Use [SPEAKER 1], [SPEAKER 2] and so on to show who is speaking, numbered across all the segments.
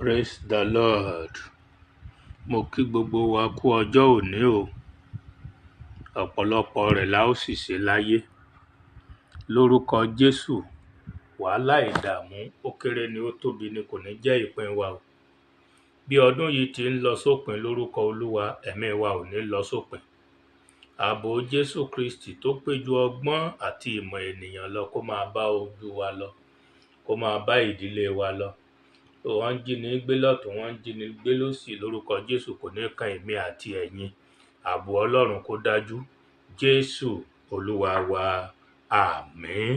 [SPEAKER 1] Praise the Lord. Mo kí gbogbo wa kú ọjọ́ òní o. Ọ̀pọ̀lọpọ̀ rẹ̀ la ó sì ṣe láyé. Lórúkọ Jésù, wàhálà ìdààmú ó kéré ni ó tóbi ni kò ní jẹ́ ìpín wa o. Bí ọdún yìí ti ń lọ sópin lórúkọ Olúwa, ẹ̀mí wa ò ní lọ sópin. Ààbò Jésù Kristi tó pé ju ọgbọ́n àti ìmọ̀ ènìyàn lọ kó máa bá ojú wa lọ, kó máa bá ìdílé wa lọ. Wọ́n ń jí ni gbé lọ́tùn, wọ́n ń jí ni gbé lósì, lórúkọ Jésù kò ní kan èmi àti ẹ̀yin. Ààbò Ọlọ́run kó dájú. Jésù Olúwa wa, àmín.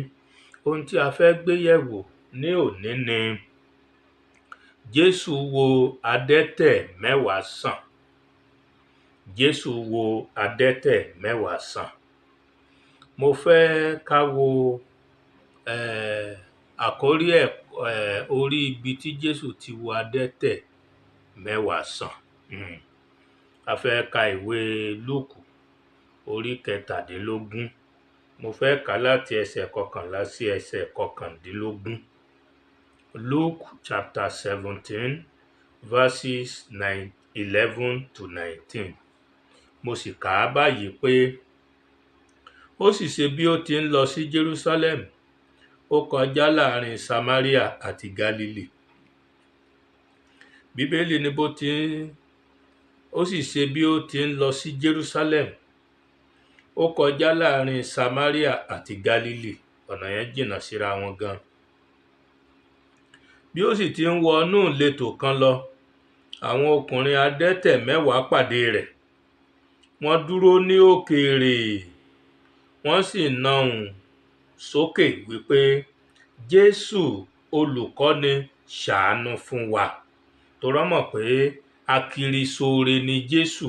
[SPEAKER 1] Ohun tí a fẹ́ gbé yẹ̀wò ní òní ni Jésù wo adẹ́tẹ̀ mẹ́wàá sàn. Jésù wo adẹ́tẹ̀ mẹ́wàá sàn. Mo fẹ́ ká wo àkórí orí ibi tí Jésù ti wo adẹ́tẹ̀ mẹ́wàá sàn. A fẹ́ ka ìwé Lúùkù orí 17. Mo fẹ́ kà láti ẹsẹ̀ 11 sí ẹsẹ̀ 19. Luke chapter 17 verses 11 to 19. Mo sì kà á báyìí pé, ó sì ṣe bí ó ti ń lọ sí Jerusalem, ó kọjá láàrin Samaria àti Gálílì. Bíbélì ní ó sì ṣe bí ó ti ń lọ sí Jerusalem, ó kọjá láàrin Samaria àti Gálílì. Ọ̀nà yẹn jìnnà síra wọn gan. Bí ó sì ti ń wọ inú ìletò kan lọ, àwọn ọkùnrin adẹ́tẹ̀ 10 pàdé rẹ̀. Wọ́n dúró ní òkèèrè, wọ́n sì nahùn sókè wípé, Jésù olùkọ́ni, ṣàánú fún wa. Torí wọ́n mọ̀ pé akiriṣore ni Jésù.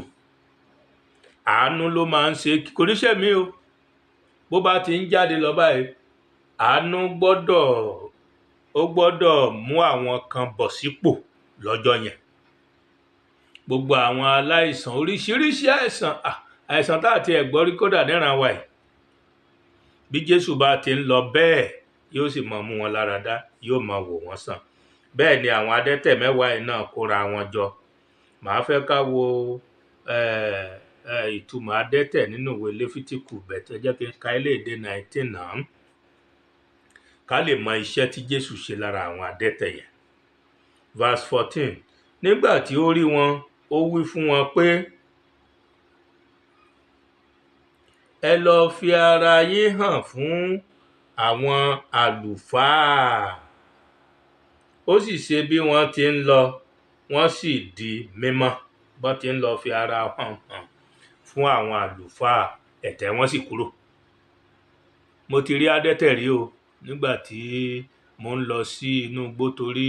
[SPEAKER 1] Àánú ló máa ń ṣe, kò níṣẹ́ mi o. Bó bá ti ń jáde lọ báyìí, àánú gbọ́dọ̀ mú àwọn kan bọ̀ sípò lọ́jọ́ yẹn. Gbogbo àwọn aláìsàn, oríṣiríṣi àìsàn tá àti ẹ̀gbọ́n rí kódà níran wa yìí. Bí Jésù bá ti ń lọ bẹ́ẹ̀, yóò sì máa mú wọn lára dá, yóò máa wò wọ́n sàn. Bẹ́ẹ̀ ni àwọn adẹ́tẹ̀ 10 yìí náà kóra wọn jọ. Màá fẹ́ ká wo ìtumọ̀ adẹ́tẹ̀ nínú ìwé Léfítíkù, bẹ̀tẹ̀ jẹ́ kí n ka eléèdè 19 náà, ká lè mọ iṣẹ́ tí Jésù ṣe lára àwọn adẹ́tẹ̀ yẹn. Verse 14. Nígbà tí ó rí wọn, ó wí fún wọn pé, ẹ lọ fi ara yín hàn fún àwọn àlùfáà. Ó sì ṣe bí wọ́n ti ń lọ, wọ́n sì di mímọ́. Bọ́n ti ń lọ fi ara hàn fún àwọn àlùfáà, ẹ̀tẹ̀ wọn sì kúrò. Mo ti rí adẹ́tẹ̀ rí o, nígbà tí mo ń lọ sí inú igbó, torí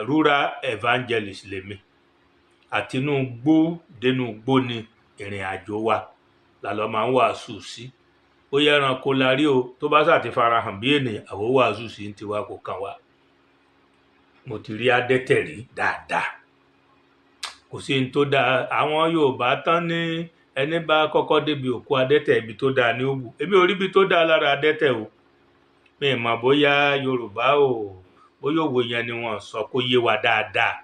[SPEAKER 1] rural evangelist lèmi. Àti inú igbó dénú igbó ni ìrìn àjò wa la lọ máa ń wàásù sí. Ó yẹ ẹranko la rí o, tó bá sà ti fara hàn bí ènìyàn, àwọn wàásù sí ti wa kò kàn wá. Mo ti rí adẹ́tẹ̀ rí dáadáa. Kò sí ní tó dáa. Àwọn Yorùbá tán ní ẹni bá kọ́kọ́ débi òkú adẹ́tẹ̀, ibi tó dáa ní ó wù. Èmi ò rí ibi tó dáa lára adẹ́tẹ̀ o. Mi ò mọ̀ bóyá Yorùbá bóyá òwe yẹn ni wọ́n sọ kó yé wa dáadáa.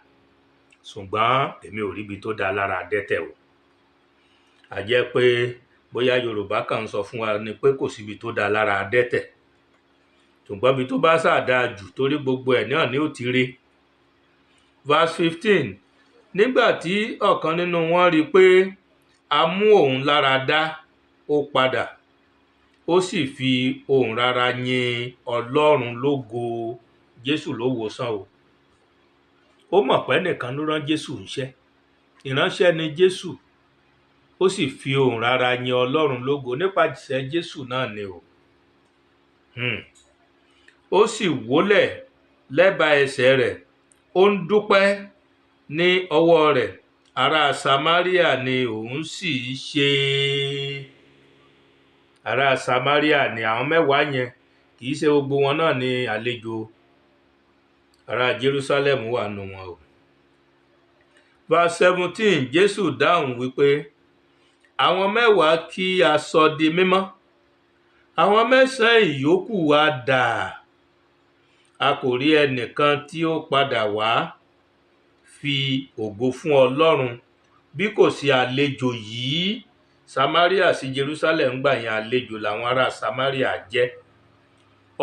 [SPEAKER 1] Ṣùgbọ́n èmi ò rí ibi tó dáa lára adẹ́tẹ̀ o. A jẹ́ pé bóyá Yorùbá kàn ń sọ fún wa ni pé kò síbi tó dáa lára adẹ́tẹ̀. Ṣùgbọ́n ibi tó bá sà dáa jù, torí gbogbo ẹ̀ náà ni ó ti rí. Verse 15. Nígbà tí ọ̀kan nínú wọn rí pé a mú òun lára dá, ó padà, ó sì fi ohùn rara yin Ọlọ́run lógo. Jésù ló wòsàn o. Ó mọ̀ pé ẹnìkan ló rán Jésù ńṣẹ́. Ìránṣẹ́ ni Jésù. Ó sì fi ohùn rara yin Ọlọ́run lógo nípasẹ̀ Jésù náà ni o. Ó sì wólẹ̀ lẹ́bàá ẹsẹ̀ rẹ̀, ó ń dúpẹ́ ní ọwọ́ rẹ̀. Ará Samaria ni òun sì ṣe. Ará Samaria ni àwọn 10 yẹn. Kì í ṣe gbogbo wọn náà ni àlejò. Ará Jerusalem wà nù wọn o. Verse 17. Jésù dáhùn wípé, àwọn 10 kí a sọ di mímọ́, àwọn 9 ìyókù wá dà. A kò rí ẹnìkan tí ó padà wá fi ògo fún Ọlọ́run bí kò sí àlejò yìí. Samaria sí Jerusalem gbà yẹn àlejò làwọn ará Samaria jẹ́.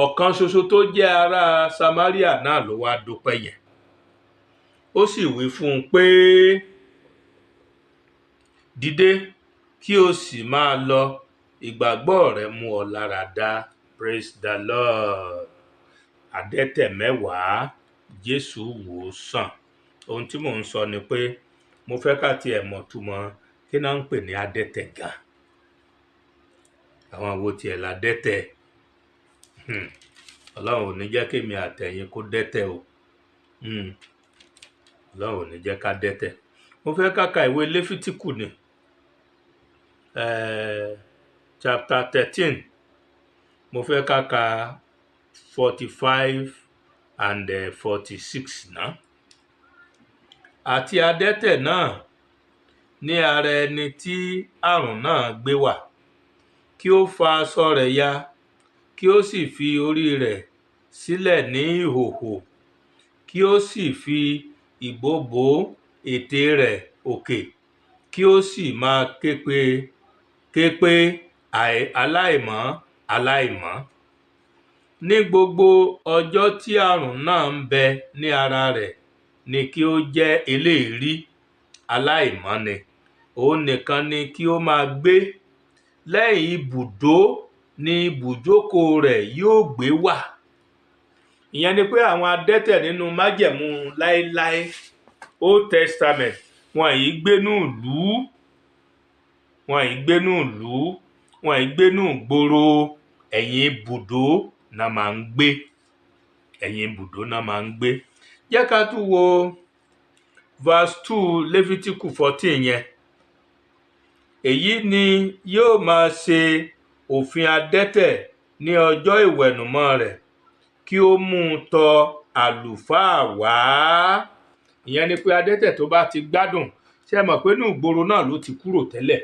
[SPEAKER 1] Ọ̀kan ṣoṣo tó jẹ́ ará Samaria náà ló wá dúpẹ́ yẹn. Ó sì wí fún un pé dìde kí o sì máa lọ, ìgbàgbọ́ rẹ mú ọ lára dá. Praise the Lord. Adẹ́tẹ̀ 10 Jésù wò sàn. Ohun tí mò ń sọ ni pé mo fẹ́ ká tiẹ̀ mọ̀ túmọ̀ kí náà ń pè ní adẹ́tẹ̀ gan. Àwọn wo tiẹ̀ ládẹ́tẹ̀? Ọlọ́run ò ní jẹ́ kémi àtẹ̀yin kó dẹ́tẹ̀ o. Ọlọ́run ò ní jẹ́ ká dẹ́tẹ̀. Mo fẹ́ ká ka ìwé Léfítíkù ni chapter 13. Mo fẹ́ ká ka 45 and 46 náà. Àti adẹ́tẹ̀ náà ní ara ẹni tí àrùn náà gbé wà, kí ó fa aṣọ rẹ̀ ya, kí ó sì fi orí rẹ̀ sílẹ̀ ní ìhòhò, kí ó sì fi ìbò bò ètè rẹ̀ òkè, kí ó sì máa ké pé aláìmọ́, aláìmọ́. Ní gbogbo ọjọ́ tí àrùn náà ń bẹ ní ara rẹ̀ ni kí ó jẹ́ eléèrí, aláìmọ́ ni. Òun nìkan ni kí ó máa gbé. Lẹ́yìn ibùdó ni ibùjókòó rẹ̀ yóò gbé wà. Ìyẹn ni pé àwọn adẹ́tẹ̀ nínú májẹ̀mú láéláé Old Testament wọn yìí gbénú ìlú, wọn yìí gbénú ìlú, wọn yìí gbénú ìgboro. Ẹ̀yìn ibùdó náà máa ń gbé. Ẹ̀yìn ibùdó náà máa ń gbé. Jẹ́ ká tún wo verse 2 Léfítíkù 14 yẹn. Èyí ni yóò máa ṣe òfin adẹ́tẹ̀ ní ọjọ́ ìwẹ̀nùmọ́ rẹ̀, kí ó mú un tọ àlùfáà wá. Ìyẹn ni pé adẹ́tẹ̀ tó bá ti gbádùn, ṣé ẹ mọ̀ pé inú ìgboro náà ló ti kúrò tẹ́lẹ̀.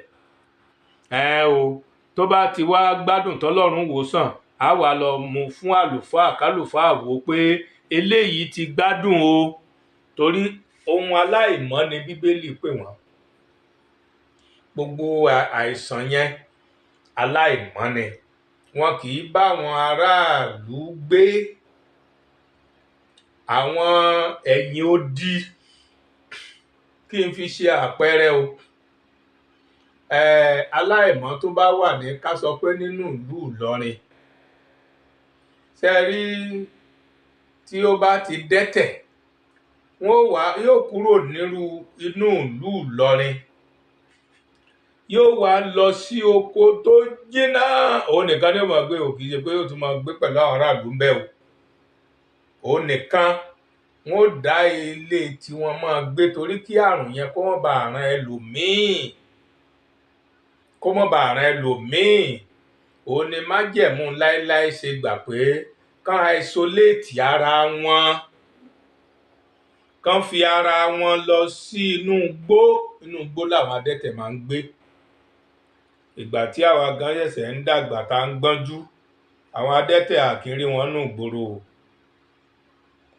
[SPEAKER 1] Tó bá ti wá gbádùn tọ́lọ́run wò sàn, á wá lọ mú fún àlùfáà, kálùfáà wò pé eléyìí ti gbádùn o. Torí ohun aláìmọ́ ni Bíbélì pè wọ́n. Gbogbo àìsàn yẹn aláìmọ́ ni. Wọn kì í bá àwọn aráàlú gbé. Àwọn ẹ̀yìn odi, kí n fi ṣe àpẹẹrẹ o. Aláìmọ́ tó bá wà ní ká sọ pé nínú ìlú Ìlọrin, ṣé rí tí ó bá ti dẹ́tẹ̀, yóò kúrò inú ìlú Ìlọrin, yóò wá lọ sí oko tó jìnnà. Òun nìkan ni ó máa gbé o, kì í ṣe pé yóò tún máa gbé pẹ̀lú àwọn aráàlú ń bẹ o. Òun nìkan wọn ó dá ilé tí wọ́n máa gbé, torí kí àrùn yẹn kó má bàa ràn ẹlòmíì. Kó má bàa ràn ẹlòmíì. Òun ni májẹ̀mú láéláé ṣe gbà pé kán isolate ara wọn, kán fi ara wọn lọ sí inú igbó. Inú igbó làwọn adẹ́tẹ̀ máa ń gbé. Ìgbà tí àwa gan ṣẹ̀ṣẹ̀ ń dàgbà tá ń gbọ́njú, àwọn adẹ́tẹ̀ a kì í rí wọn nú ìgboro o.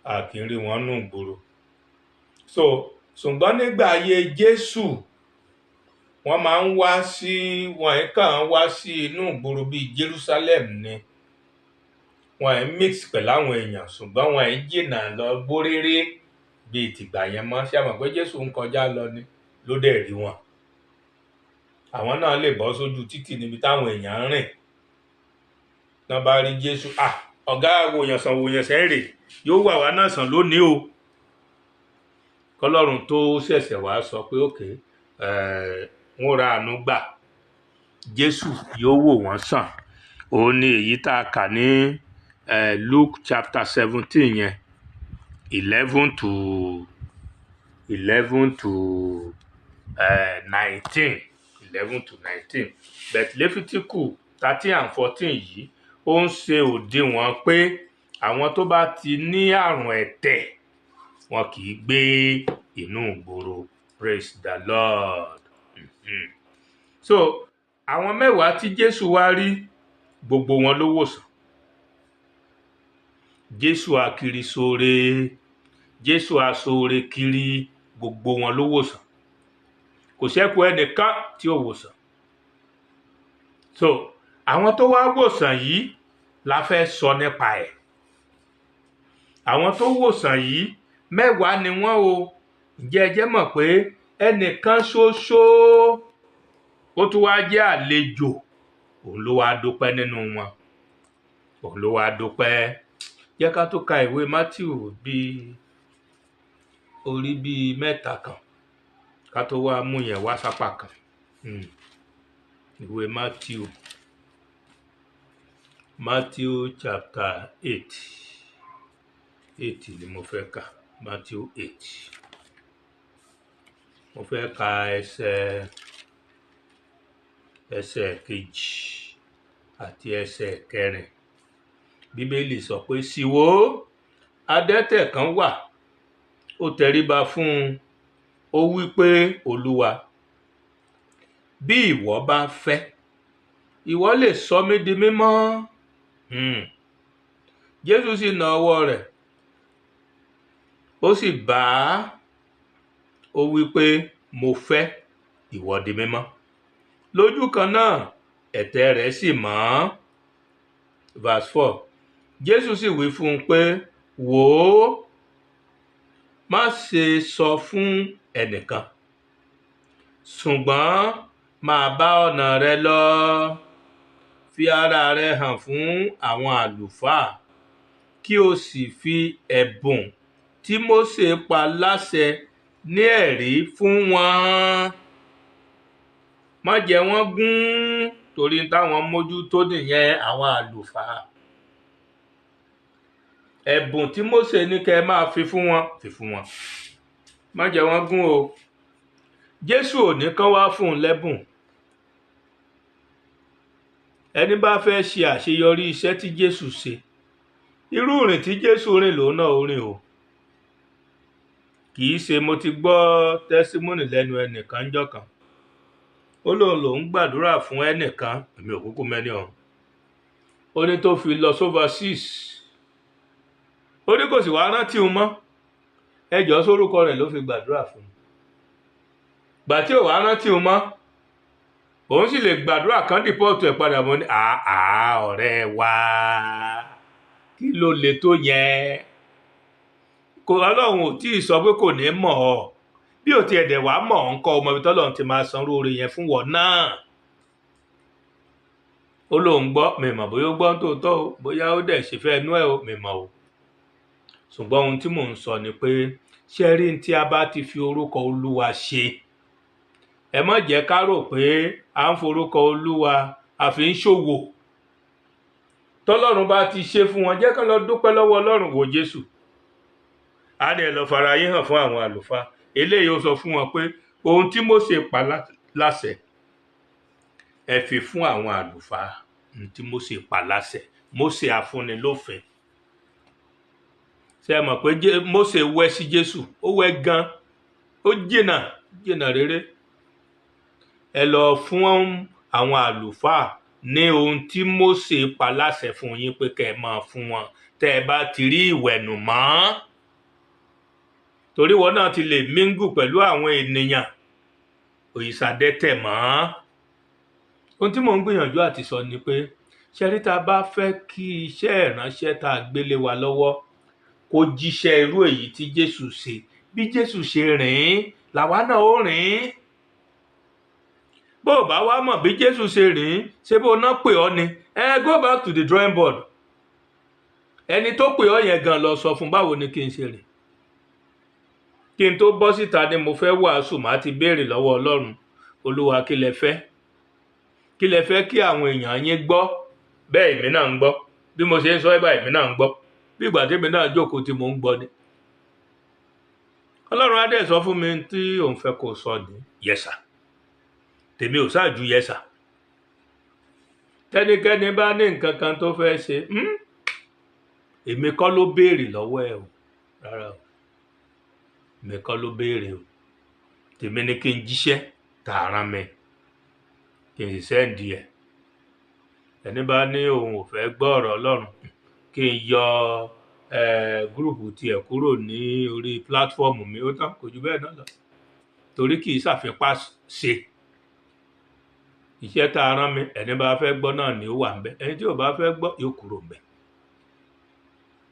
[SPEAKER 1] A kì í rí wọn nú ìgboro. Ṣùgbọ́n nígbà ayé Jésù, wọ́n máa ń wá sí, wọ́n kàn wá sí inú ìgboro bíi Jerusalem ni. Wọ́n mix pẹ̀lú àwọn èèyàn, ṣùgbọ́n wọ́n jìnnà lọ gbóréré bíi tìgbà yẹn mọ́. Ṣé ẹ mọ̀ pé Jésù ń kọjá lọ ni ló dẹ̀ rí wọn. Àwọn náà lè bọ́ sójú títì níbi táwọn èèyàn ń rìn. Tán bá rí Jésù, ọ̀gá wòyànsàn rè, yóò wà wá náà sàn lónìí o. Kọ́lọ́run tó ṣẹ̀ṣẹ̀ wá sọ pé òkè, wọ́n ra àánú gbà, Jésù yóò wò wọ́n sàn. Òun ni èyí tá a kà ní Luke chapter 17 yẹn, 11 to 19. But Léfítíkù 13 and 14 yìí ó ń ṣe òdiwọ̀n pé àwọn tó bá ti ní àrùn ẹ̀tẹ̀ wọn kì í gbé inú ìgboro. Praise the Lord. Àwọn 10 tí Jésù wá rí, gbogbo wọn ló wòsàn. Jésù akiri sóore, Jésù aṣoore kiri, gbogbo wọn ló wòsàn, kò ṣẹ́kù ẹnìkan tí ó wòsàn. So àwọn tó wá wòsàn yìí la fẹ́ sọ nípa ẹ̀. Àwọn tó wòsàn yìí 10 ni wọ́n o. Ǹjẹ́ ẹ jẹ́ mọ̀ pé ẹnìkan ṣoṣo ó tún wá jẹ́ àlejò, òun ló wá dúpẹ́ nínú wọn, òun ló wá dúpẹ́. Jẹ́ ká tó ka ìwé Mátíù orí bíi 3 kan ká tó wá mú yẹn wá sápá kan. Ìwé Mátíù chapter 8 ni mo fẹ́ kà. Mátíù 8. Mo fẹ́ ka ẹsẹ̀ 2 àti ẹsẹ̀ 4. Bíbélì sọ pé, sì wò, adẹ́tẹ̀ kan wà, ó tẹríba fún un, ó wí pé, Olúwa, bí ìwọ bá fẹ́, ìwọ lè sọ mí di mímọ́. Jésù sì na ọwọ́ rẹ̀, ó sì bá a, ó wí pé, mo fẹ́, ìwọ di mímọ́. Lójú kan náà ẹ̀tẹ̀ rẹ̀ sì mọ́. Verse 4. Jésù sì wí fún un pé, wò ó, má ṣe sọ fún ẹnìkan, ṣùgbọ́n máa bá ọ̀nà rẹ lọ, fi ara rẹ hàn fún àwọn àlùfáà, kí o sì fi ẹ̀bùn tí Mósè pa láṣẹ ní ẹ̀rí fún wọn. Má jẹ́ wọ́n gún, torí táwọn mójútó nìyẹn, àwọn àlùfáà. Ẹ̀bùn tí Mósè ní kẹ́ máa fi fún wọn. Má jẹ́ wọ́n gún o. Jésù ò ní kán wá fún un lẹ́bùn. Ẹni bá fẹ́ ṣe àṣeyọrí iṣẹ́ tí Jésù ṣe, irú ìrìn tí Jésù rìn lòun náà ó rìn o. Kì í ṣe mo ti gbọ́ tẹ́símọ́nì lẹ́nu ẹnìkan ńjọ́ kan. Ó lòun gbàdúrà fún ẹnìkan, èmi ò kúkú mẹ́ni ọ̀hún. Ó ní tó fi lọ overseas. Ó ní kò sì wá rántí un mọ́. Ẹjọ́ sórúkọ rẹ̀ ló fi gbàdúrà fún un. Gbà tí ò wá rántí un mọ́, òun sì lè gbàdúrà kan dìpọ́ọ̀tù ẹ̀ padà mọ́ ní ọ̀rẹ́ wa, kí ló le tó yẹn? Ọlọ́run ò tí ì sọ pé kò ní mọ̀ ọ́. Bí ò ti ẹ̀dẹ̀ wá mọ̀ ọ́n kọ́ ọmọ ibi tọ́lọ́run ti máa san oore yẹn fún wọn náà. Ó lóun gbọ́, mi mọ̀ bóyá ó gbọ́ tòótọ́ o, bóyá ó dẹ̀ ṣe fẹ́ inú ẹ̀ o, mi mọ̀ o. Ṣùgbọ́n ohun tí mò ń sọ ni pé, ṣé rí tí a bá ti fi orúkọ Olúwa ṣe, ẹ má jẹ́ ká rò pé à ń forúkọ Olúwa a fi ń ṣòwò. Tọ́lọ́run bá ti ṣe fún wọn, jẹ́ ká lọ dúpẹ́ lọ́wọ́ Ọlọ́run. Wo Jésù, a ní ẹ lọ fara yín hàn fún àwọn àlùfáà. Eléyìí ó sọ fún wọn pé ohun tí Mósè pa láṣẹ, ẹ fi fún àwọn àlùfáà. Ohun tí Mósè pa láṣẹ, Mósè afúnni lófin. Ṣé ẹ mọ̀ pé Mósè wẹ́ sí Jésù, ó wẹ́ gan, ó jìnnà rere. Ẹ lọ fún àwọn àlùfáà ní ohun tí Mósè pa láṣẹ fún yín pé kẹ́ ẹ máa fún wọn tẹ́ ẹ bá ti rí ìwẹ̀nùmọ́. Torí wọn náà ti lè mingle pẹ̀lú àwọn ènìyàn, òyìṣàdẹ́tẹ̀ mọ́. Ohun tí mò ń gbìyànjú àti sọ ni pé, ṣé rí tá a bá fẹ́ kí iṣẹ́ ìránṣẹ́ tá a gbélé wa lọ́wọ́ kó jíṣẹ́ irú èyí tí Jésù ṣe, bí Jésù ṣe rìn làwa náà ó rìn. Bó o bá wá mọ̀ bí Jésù ṣe rìn, ṣé bó náà pè ọ́ ni, go back to the drawing board. Ẹni tó pè ọ́ yẹn gan lọ sọ fún báwo ni kí n ṣe rìn. Kí n tó bọ́ síta ni mo fẹ́ wàásù, màá ti béèrè lọ́wọ́ Ọlọ́run, Olúwa kí lẹ fẹ́? Kí lẹ fẹ́ kí àwọn èèyàn yín gbọ́? Bẹ́ẹ̀ èmi náà ń gbọ́. Bí mo ṣe ń sọ ẹ̀bà èmi náà ń gbọ́. Bí ìgbà tí èmi náà jókòó tí mo ń gbọ́ ni. Ọlọ́run á dẹ̀ sọ fún mi tí òun fẹ́ kó sọ ní yẹ́sà. Tèmi ò ṣáàjú yẹ́sà. Tẹ́nikẹ́ni bá ní nǹkan kan tó fẹ́ ṣe, èmi kọ́ ló béèrè lọ́wọ́ ẹ o. Rárá o. Èmi kọ́ ló béèrè o. Tèmi ni kí n jíṣẹ́ tààràn mi, kí n sì sẹ́ǹdì ẹ̀. Ẹni bá ní òun ò fẹ́ gbọ́ ọ̀rọ̀ Ọlọ́run, kí n yọ gúrùpù tiẹ̀ kúrò ní orí pílátífọ́ọ̀mù mi, ó tán, kò jù bẹ́ẹ̀ náà lọ. Torí kì í ṣàfipá ṣe iṣẹ́ tá a rán mi. Ẹni bá fẹ́ gbọ́ náà ni ó wà ńbẹ̀, ẹni tí ò bá fẹ́ gbọ́ yóò kúrò ńbẹ̀.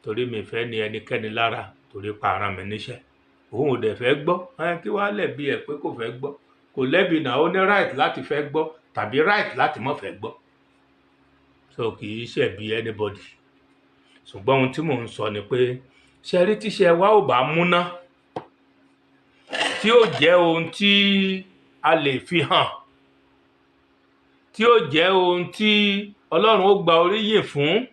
[SPEAKER 1] Torí mi fẹ́ ní ẹnikẹ́ni lára, torí pa rán mi níṣẹ́. Òun ò dẹ̀ fẹ́ gbọ́, kí wàá lẹ̀bi ẹ̀ pé kò fẹ́ gbọ́? Kò lẹ́bi náà, ó ní right láti fẹ́ gbọ́ tàbí right láti má fẹ́ gbọ́. So kì í ṣẹ̀bi anybody. Ṣùgbọ́n ohun tí mò ń sọ ni pé ṣe rí tíṣẹ́ wa ò bá múná, tí ó jẹ́ ohun tí a lè fi hàn, tí ó jẹ́ ohun tí Ọlọ́run ó gba oríyìn fún,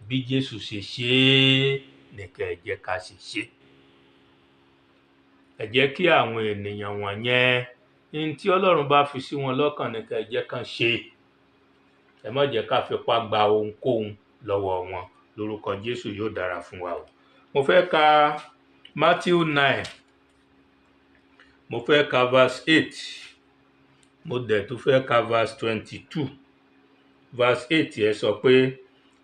[SPEAKER 1] bí Jésù ṣe ṣe é ní kẹ́ ẹ jẹ́ ká ṣe ṣe. Ẹ jẹ́ kí àwọn ènìyàn wọ̀nyẹn, ní tí Ọlọ́run bá fi sí wọn lọ́kàn ní kẹ́ ẹ jẹ́ kán ṣe. Ẹ má jẹ́ ká fipá gba ohunkóhun lọ́wọ́ wọn. Lórúkọ Jésù yóò dára fún wa o. Mo fẹ́ ka Matthew 9, mo fẹ́ ka verse 8, mo dẹ̀ tún fẹ́ ka verse 22. Verse 8 ẹ sọ pé,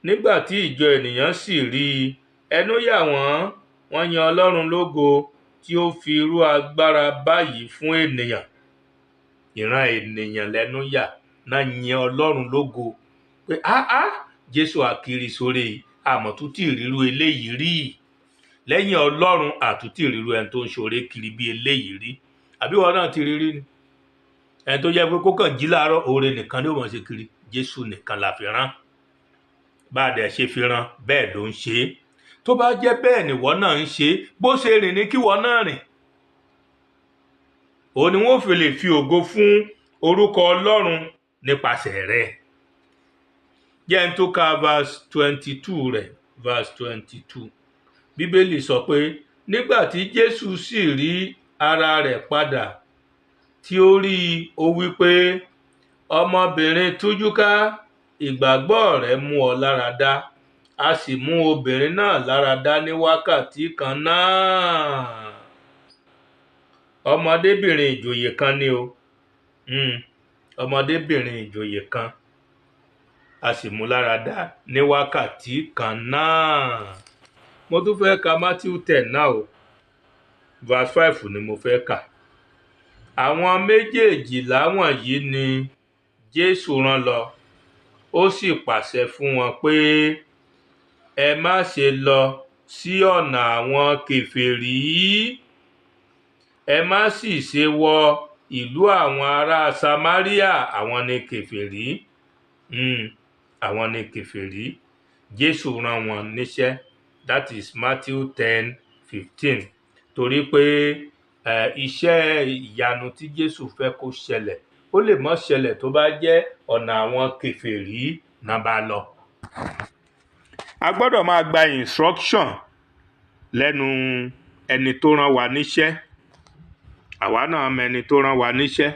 [SPEAKER 1] nígbà tí ìjọ ènìyàn sì rí i, ẹnu yà wọ́n, wọ́n yan Ọlọ́run lógo tí ó fi irú agbára báyìí fún ènìyàn. Ìran ènìyàn lẹ́nu yà náà yan Ọlọ́run lógo pé Jésù àkiri sóre, àmọ́ tún tí ìrírú eléyìí rí. Lẹ́yìn Ọlọ́run àtúntì ìrírú ẹni tó ń ṣoore kiri bí eléyìí rí. Àbí wọn náà ti rí ni? Ẹni tó jẹ́ pé kó kàn jí láàárọ̀, oore nìkan ni ó mọ̀ ṣe kiri. Jésù nìkan la fi rán. Bá a dẹ̀ ṣe fi rán, bẹ́ẹ̀ ló ń ṣe é. Tó bá jẹ́ bẹ́ẹ̀ ni wọ́n náà ń ṣe é, bó ṣe rìn ní kí wọ́n náà rìn. Òun ni wọ́n fi lè fi ògo fún orúkọ Ọlọ́run nípasẹ̀ rẹ̀. Jẹ́ n tó ka verse 22 rẹ̀, verse 22. Bíbélì sọ pé, nígbà tí Jésù sì rí ara rẹ̀ padà, tí ó rí i, ó wí pé, ọmọbìnrin tújúká, ìgbàgbọ́ rẹ̀ mú ọ lára dá. A sì mú obìnrin náà lára dá ní wákàtí kan náà. Ọmọdébìnrin ìjòyè kan ni o. Ọmọdébìnrin ìjòyè kan. A sì mú lára dá ní wákàtí kan náà. Mo tún fẹ́ ka Matthew 10 náà o. Verse 5 ni mo fẹ́ kà. Àwọn méjèèjìlá wọ̀nyí ni Jésù rán lọ. Ó sì pàṣẹ fún wọn pé, ẹ má ṣe lọ sí ọ̀nà àwọn kèfèrí. Ẹ má sì ṣe wọ ìlú àwọn ará Samaria, àwọn ni kèfèrí. Àwọn ni kèfèrí. Jésù rán wọn níṣẹ́. That is Matthew 10:15. Torí pé iṣẹ́ ìyanu tí Jésù fẹ́ kó ṣẹlẹ̀, ó lè má ṣẹlẹ̀ tó bá jẹ́ ọ̀nà àwọn kèfèrí náà bá lọ. A gbọ́dọ̀ máa gba instruction lẹ́nu ẹni tó rán wa níṣẹ́. Àwa náà mọ ẹni tó rán wa níṣẹ́.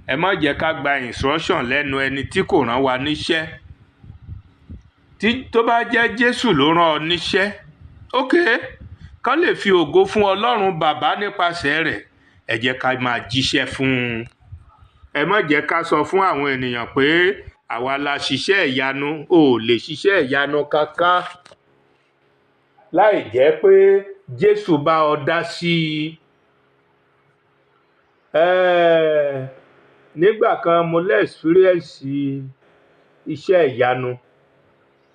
[SPEAKER 1] Ẹ má jẹ́ ká gba instruction lẹ́nu ẹni tí kò rán wa níṣẹ́. Tó bá jẹ́ Jésù ló rán ọ níṣẹ́, kán lè fi ògo fún Ọlọ́run Bàbá nípasẹ̀ rẹ̀, ẹ jẹ́ ká máa jíṣẹ́ fún un. Ẹ má jẹ́ ká sọ fún àwọn ènìyàn pé àwa la ṣiṣẹ́ ìyanu. O ò lè ṣiṣẹ́ ìyanu kankan láì jẹ́ pé Jésù bá ọ dá sí i. Nígbà kan mo lè experience iṣẹ́ ìyanu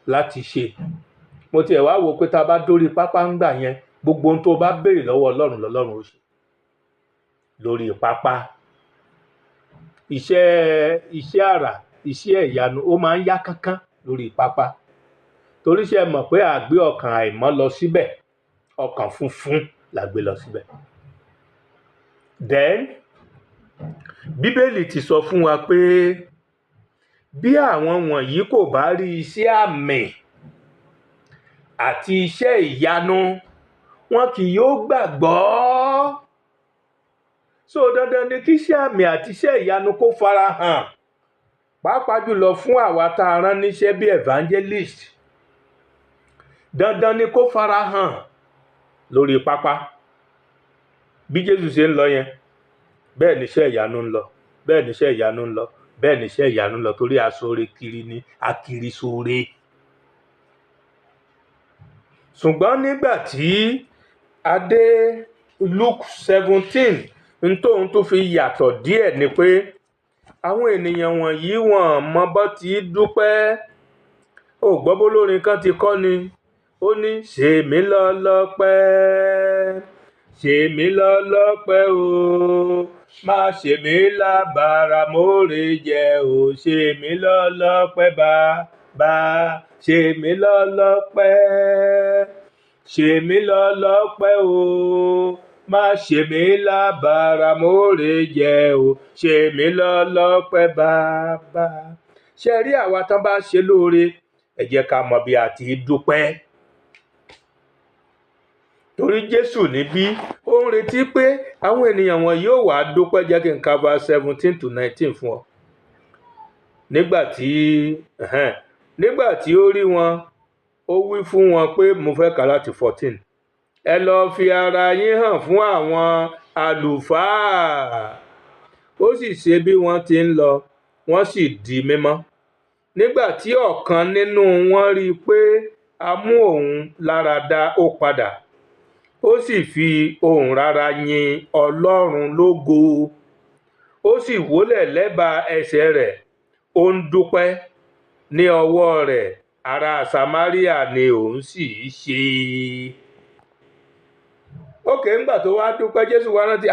[SPEAKER 1] láti ṣe. Mo tiẹ̀ wá wò pé tá a bá dórí pápá ń gbà yẹn, gbogbo ohun tó bá béèrè lọ́wọ́ Ọlọ́run lọ́lọ́run ó ṣe lórí pápá. Iṣẹ́ àrà, iṣẹ́ ìyanu ó máa ń yá kánkán lórí pápá. Torí ṣé ẹ mọ̀ pé a gbé ọkàn àìmọ́ lọ síbẹ̀, ọkàn funfun la gbé lọ síbẹ̀. Then Bíbélì ti sọ fún wa pé bí àwọn wọ̀nyí kò bá rí iṣẹ́ àmì àti iṣẹ́ ìyanu, wọn kì yóò gbàgbọ́. So dandan ni kí iṣẹ́ àmì àti iṣẹ́ ìyanu kó farahàn, pàápàá jùlọ fún àwa tá a rán níṣẹ́ bí evangelist. Dandan ni kó farahàn lórí pápá. Bí Jésù ṣe ń lọ yẹn, bẹ́ẹ̀ ni iṣẹ́ ìyanu ń lọ, bẹ́ẹ̀ ni iṣẹ́ ìyanu ń lọ, bẹ́ẹ̀ ni iṣẹ́ ìyanu ń lọ, torí aṣoore kiri ni akiri sóore. ṣùgbọ́n nígbà tí a dé Luke 17 tóun tó fi yàtọ̀ díẹ̀ ni pé àwọn ènìyàn wọ̀nyí wọn mọ bọ́ ti dúpẹ́. Ó gbọ́ bólórin kan ti kọ́ ni, ó ní ṣe mí lọ́lọ́pẹ́, ṣe mí lọ́lọ́pẹ́ o, má ṣe mí lábàárà mórè jẹ o, ṣe mí lọ́lọ́pẹ́ bàbá, ṣe mí lọ́lọ́pẹ́, ṣe mí lọ́lọ́pẹ́ o, má ṣe mí lábàárà mórè jẹ o, ṣe mí lọ́lọ́pẹ́ bàbá. Ṣé rí àwa tán bá ṣe lóore, ẹ jẹ́ ká mọ bí a ti dúpẹ́. Torí Jésù níbí ó ń retí pé àwọn ènìyàn wọn yóò wá dúpẹ́. Jẹ́ kí n ka verse 17 to 19 fún ọ. Nígbà tí ó rí wọn, ó wí fún wọn pé, mo fẹ́ kà láti 14. Ẹ lọ fi ara yín hàn fún àwọn àlùfáà. Ó sì ṣe bí wọ́n ti ń lọ, wọ́n sì di mímọ́. Nígbà tí ọ̀kan nínú wọn rí i pé a mú òun lára dá, ó padà, ó sì fi ohùn rara yin Ọlọ́run lógo. Ó sì wólẹ̀ lẹ́bàá ẹsẹ̀ rẹ̀, ó ń dúpẹ́. Ní ọwọ́ rẹ̀ ará Samaria ni òun sì ṣe. Nígbà tó wá dúpẹ́, Jésù wá rántí,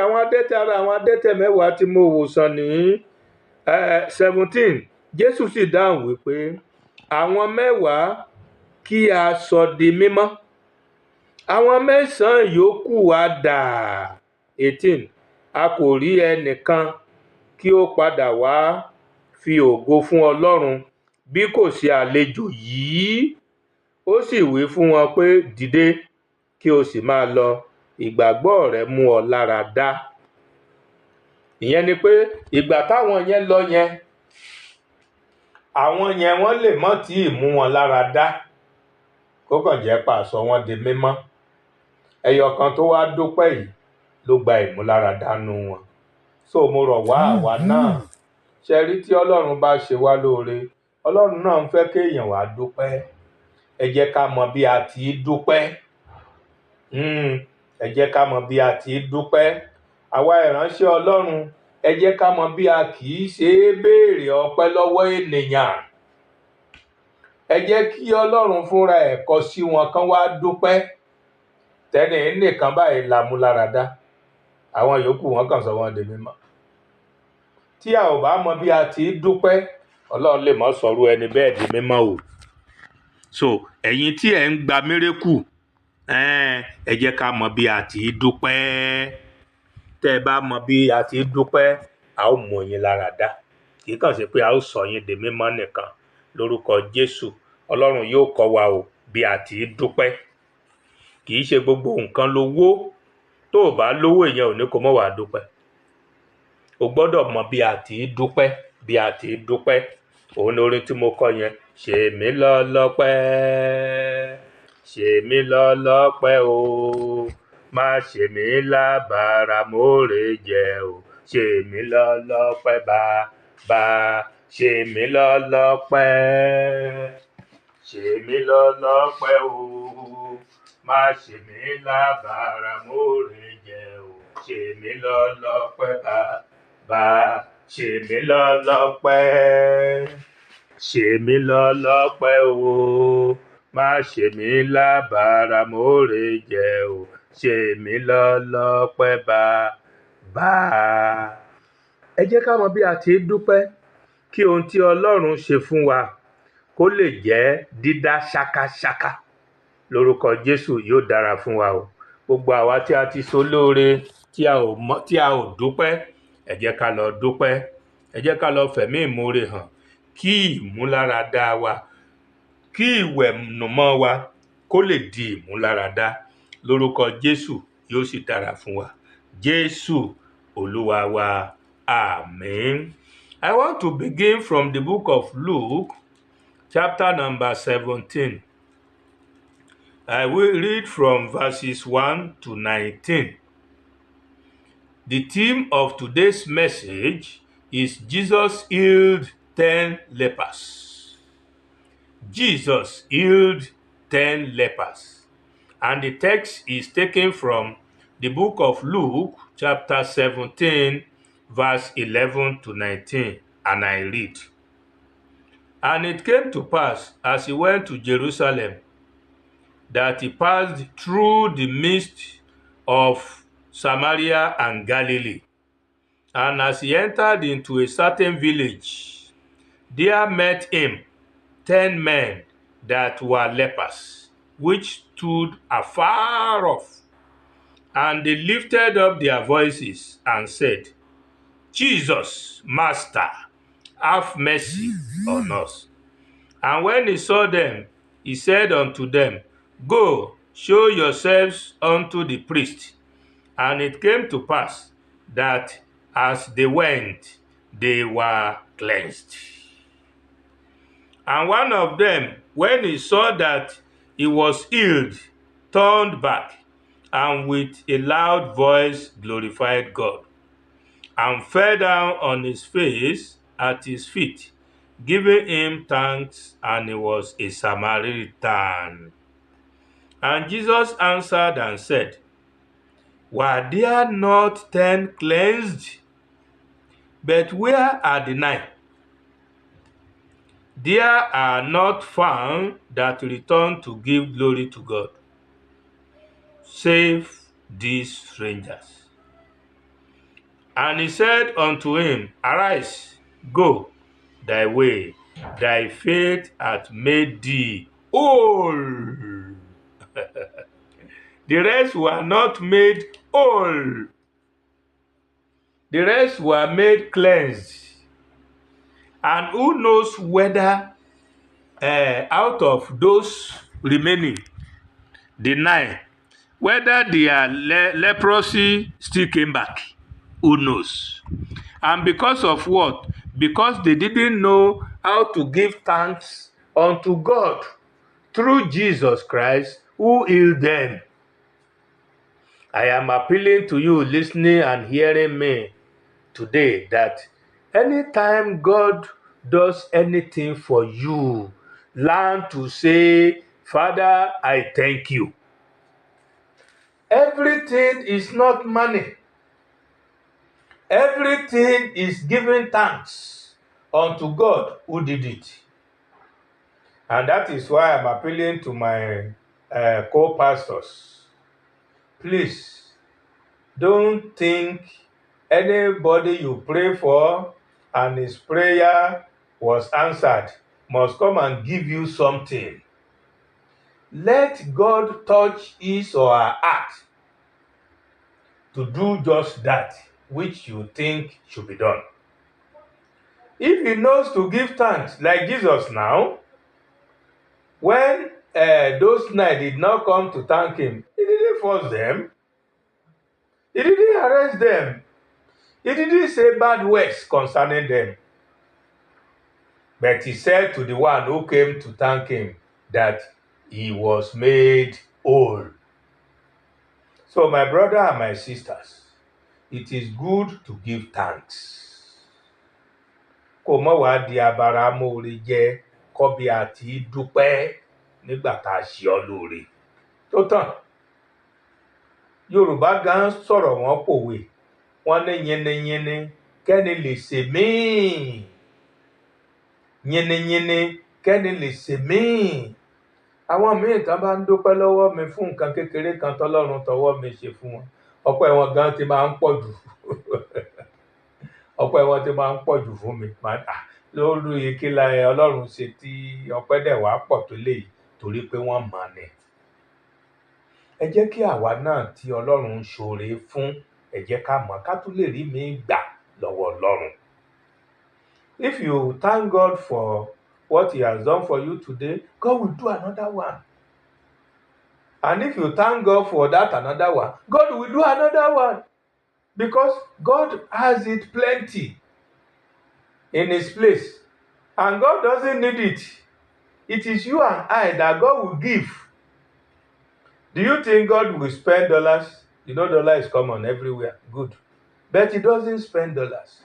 [SPEAKER 1] àwọn adẹ́tẹ̀ ara àwọn adẹ́tẹ̀ 10 tí mo wòsàn ní 17. Jésù sì dáhùn wípé àwọn 10 kí a sọ di mímọ́, àwọn 9 yòókù á dà. 18. A kò rí ẹnìkan kí ó padà wá fi ògo fún Ọlọ́run bí kò sí àlejò yìí. Ó sì wí fún wọn pé, dìde kí o sì máa lọ, ìgbàgbọ́ rẹ mú ọ lára dá. Ìyẹn ni pé ìgbà táwọn yẹn lọ yẹn, àwọn yẹn wọ́n lè mọ́ tí ì mú wọn lára dá, kó kàn jẹ́ pàṣọ wọn di mímọ́. Ẹyọ kan tó wá dúpẹ́ yìí ló gba ìmúláradá nú wọn. Mo rọ̀ wá àwa náà, ṣe rí tí Ọlọ́run bá ṣe wá lóore, Ọlọ́run náà ń fẹ́ kéèyàn wá dúpẹ́. Ẹ jẹ́ ká mọ bí a ti dúpẹ́. Ẹ jẹ́ ká mọ bí a ti dúpẹ́. Àwa ìránṣẹ́ Ọlọ́run, ẹ jẹ́ ká mọ bí a kì í ṣe béèrè ọpẹ́ lọ́wọ́ ènìyàn. Ẹ jẹ́ kí Ọlọ́run fúnra ẹ̀ kọ sí wọn kán wá dúpẹ́. Tẹ́ni nìkan báyìí la mú lára dá, àwọn yòókù wọn kàn sọ wọn di mímọ́. Tí a ò bá mọ bí a ti dúpẹ́, Ọlọ́run lè mọ́ sọ̀rọ̀ ẹni bẹ́ẹ̀ di mímọ́ o. Ẹ̀yin tí ẹ̀ ń gba mérékù, ẹ jẹ́ ká mọ bí a ti dúpẹ́. Tẹ́ ẹ bá mọ bí a ti dúpẹ́, a ó mú yín lára dá. Kì í kàn ṣe pé a ó sọ yín di mímọ́ nìkan. Lórúkọ Jésù, Ọlọ́run yóò kọ́ wa o bí a ti dúpẹ́. Kì í ṣe gbogbo nǹkan lówó. Tó o bá lówó, ìyẹn ò ní kó mọ́ wá dúpẹ́. O gbọ́dọ̀ mọ bí a ti dúpẹ́, bí a ti dúpẹ́. Òun ni orin tí mo kọ yẹn. Ṣe mí lọ́lọ́pẹ́, ṣe mí lọ́lọ́pẹ́ o, má ṣe mí lábàárà mórè jẹ o, ṣe mí lọ́lọ́pẹ́ bàbá, ṣe mí lọ́lọ́pẹ́, ṣe mí lọ́lọ́pẹ́ o, má ṣe mí lábàárà mórè jẹ o, ṣe mí lọ́lọ́pẹ́ bàbá, ṣe mí lọ́lọ́pẹ́, ṣe mí lọ́lọ́pẹ́ o, má ṣe mí lábàárà mórè jẹ o, ṣe mí lọ́lọ́pẹ́ bàbá. Ẹ jẹ́ ká mọ bí a ti dúpẹ́, kí ohun tí Ọlọ́run ṣe fún wa kó lè jẹ́ dídá ṣákáṣáká. Lórúkọ Jésù, yóò dára fún wa o. Gbogbo àwa tí a ti so lóore, tí a ò dúpẹ́, ẹ jẹ́ ká lọ dúpẹ́. Ẹ jẹ́ ká lọ fẹ̀mí ìmoore hàn, kí ìmúláradá wa, kí ìwẹ̀nùmọ́ wa kó lè di ìmúláradá. Lórúkọ Jésù, yóò sì dára fún wa. Jésù Olúwa wa, àmín. I want to begin from the book of Luke, chapter number 17. I will read from verses 1 to 19. The theme of today's message is Jesus healed 10 lepers. Jesus healed 10 lepers. And the text is taken from the book of Luke, chapter 17, verse 11 to 19, and I read. And it came to pass, as he went to Jerusalem, that he passed through the midst of Samaria and Galilee. And as he entered into a certain village, there met him 10 men that were lepers, which stood afar off. And they lifted up their voices and said, Jesus, Master, have mercy on us. And when he saw them, he said unto them, Go, show yourselves unto the priest. And it came to pass that as they went, they were cleansed. And one of them, when he saw that he was healed, turned back, and with a loud voice glorified God, and fell down on his face at his feet, giving him thanks, and he was a Samaritan. And Jesus answered and said, Were there not 10 cleansed? But where are the 9? There are not found that return to give glory to God, save these strangers. And he said unto him, Arise, go thy way, thy faith hath made thee whole. The rest were not made whole. The rest were made cleansed. And who knows whether out of those remaining, the 9, whether their leprosy still came back? Who knows? And because of what? Because they didn't know how to give thanks unto God through Jesus Christ who healed them. I am appealing to you listening and hearing me today that anytime God does anything for you, learn to say, Father, I thank you. Everything is not money. Everything is giving thanks unto God who did it. And that is why I'm appealing to my co-pastors. Please, don't think anybody you pray for and his prayer was answered must come and give you something. Let God touch his or her heart to do just that which you think should be done. If he knows to give thanks, like Jesus now, when those 9 did not come to thank him, he didn't force them. He didn't arrest them. He didn't say bad words concerning them. But he said to the one who came to thank him that he was made whole. So my brother and my sisters, it is good to give thanks. Kò mọ̀ wá di abara móore jẹ́ kọ́bí àti dúpẹ́ nígbà tá a ṣe ọ́ lóore. Tó tàn, Yorùbá gan sọ̀rọ̀ wọ́n pòwe, wọ́n ní yínníyínní kẹ́ni lè ṣe míì. Yínníyínní kẹ́ni lè ṣe míì. Àwọn míì tán bá ń dúpẹ́ lọ́wọ́ mi fún nǹkan kékeré kan tọ́lọ́run tọwọ́ mi ṣe fún wọn, ọpẹ́ wọn gan ti máa ń pọ̀ jù. Ọpẹ́ wọn ti máa ń pọ̀ jù fún mi. Lórí kíla Ọlọ́run ṣe tí ọpẹ́ dẹ̀ wá pọ̀ tó léyìí torí pé wọ́n mọ̀ ni. Ẹ jẹ́ kí àwa náà tí Ọlọ́run ń ṣoore fún, ẹ jẹ́ ká mọ̀ ká tún lè rí mi gbà lọ́wọ́ Ọlọ́run. If you thank God for what he has done for you today, God will do another one. And if you thank God for that another one, God will do another one. Because God has it plenty in his place. And God doesn't need it. It is you and I that God will give. Do you think God will spend dollars? You know dollar is common everywhere. Good. But he doesn't spend dollars.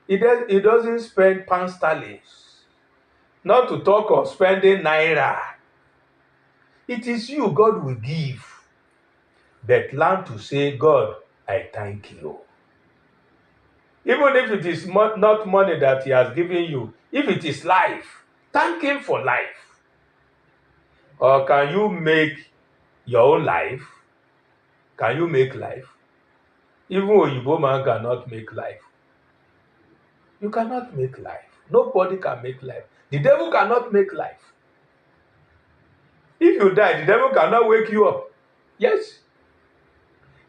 [SPEAKER 1] He doesn't spend pound sterling. Not to talk of spending naira. It is you God will give. But learn to say, God, I thank you. Even if it is not money that he has given you, if it is life, thank him for life. Or can you make your own life? Can you make life? Even Oyibo man cannot make life. You cannot make life. Nobody can make life. The devil cannot make life. If you die, the devil cannot wake you up. Yes.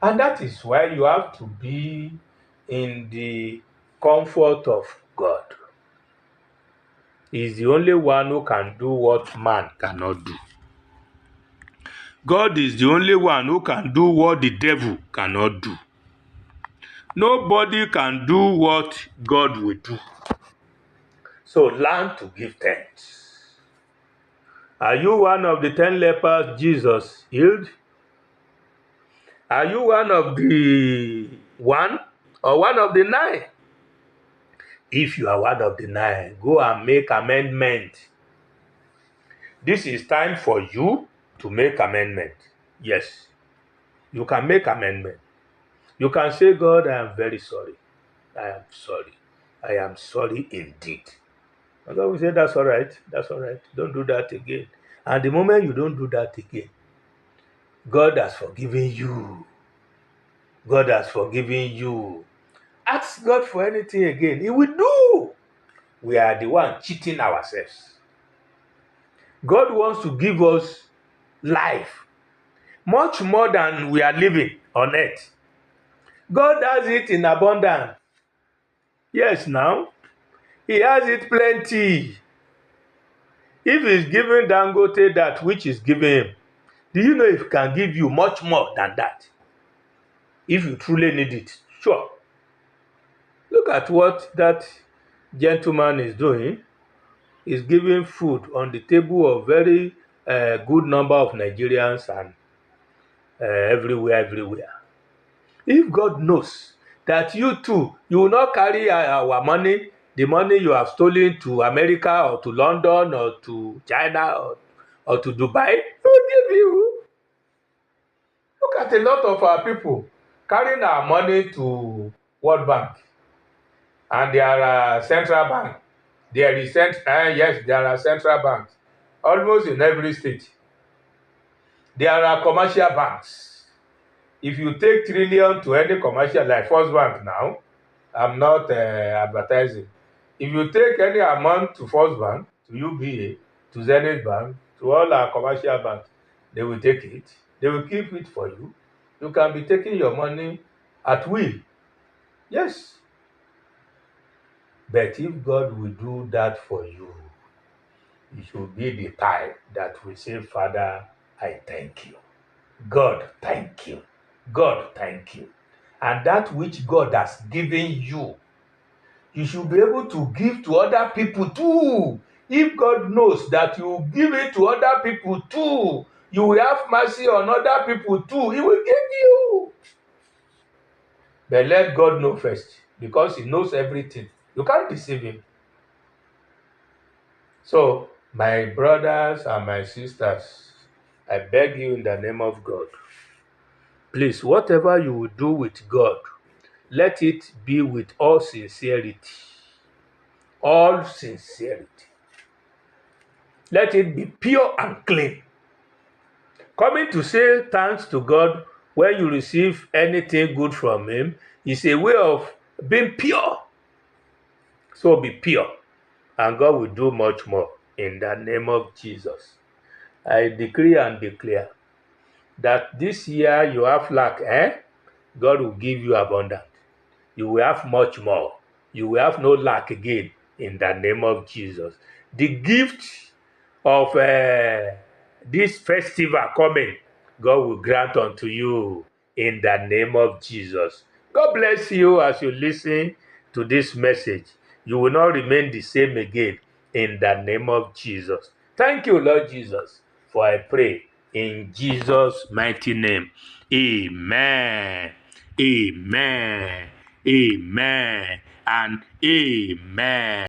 [SPEAKER 1] And that is why you have to be in the comfort of God. He is the only one who can do what man cannot do. God is the only one who can do what the devil cannot do. Nobody can do what God will do. So learn to give thanks. Are you one of the 10 lepers Jesus healed? Are you one of the 1 or one of the 9? If you are one of the 9, go and make amendment. This is time for you to make amendment. Yes, you can make amendment. You can say, God, I am very sorry. I am sorry. I am sorry indeed. And God will say, that's all right. That's all right. Don't do that again. And the moment you don't do that again, God has forgiven you. God has forgiven you. Ask God for anything again. He will do. We are the one cheating ourselves. God wants to give us life much more than we are living on earth. God has it in abundance. Yes, now. He has it plenty. If he's giving Dangote that which is given him, do you know if he can give you much more than that? If you truly need it, sure. Look at what that gentleman is doing. He's giving food on the table of very good number of Nigerians and everywhere. If God knows that you too, you will not carry our money, the money you have stolen to America or to London or to China or to Dubai, he will give you. Look at a lot of our people carrying our money to World Bank and there are central bank. There is there are central banks almost in every state. There are commercial banks. If you take trillion to any commercial, like First Bank now, I'm not advertising. If you take any amount to First Bank, to UBA, to Zenith Bank, to all our commercial banks, they will take it. They will keep it for you. You can be taking your money at will. Yes. But if God will do that for you, it should be the type that will say, Father, I thank you. God, thank you. God, thank you. And that which God has given you, you should be able to give to other people too. If God knows that you give it to other people too, you will have mercy on other people too. He will give you. But let God know first, because he knows everything. You can't deceive him. So, my brothers and my sisters, I beg you in the name of God, please, whatever you will do with God, let it be with all sincerity. All sincerity. Let it be pure and clean. Coming to say thanks to God when you receive anything good from him is a way of being pure. So be pure, and God will do much more in the name of Jesus. I decree and declare that this year you have lack, God will give you abundance. You will have much more. You will have no lack again in the name of Jesus. The gift of this festival coming, God will grant unto you in the name of Jesus. God bless you as you listen to this message. You will not remain the same again in the name of Jesus. Thank you, Lord Jesus, for I pray in Jesus' mighty name. Amen. Amen. Amen. And amen.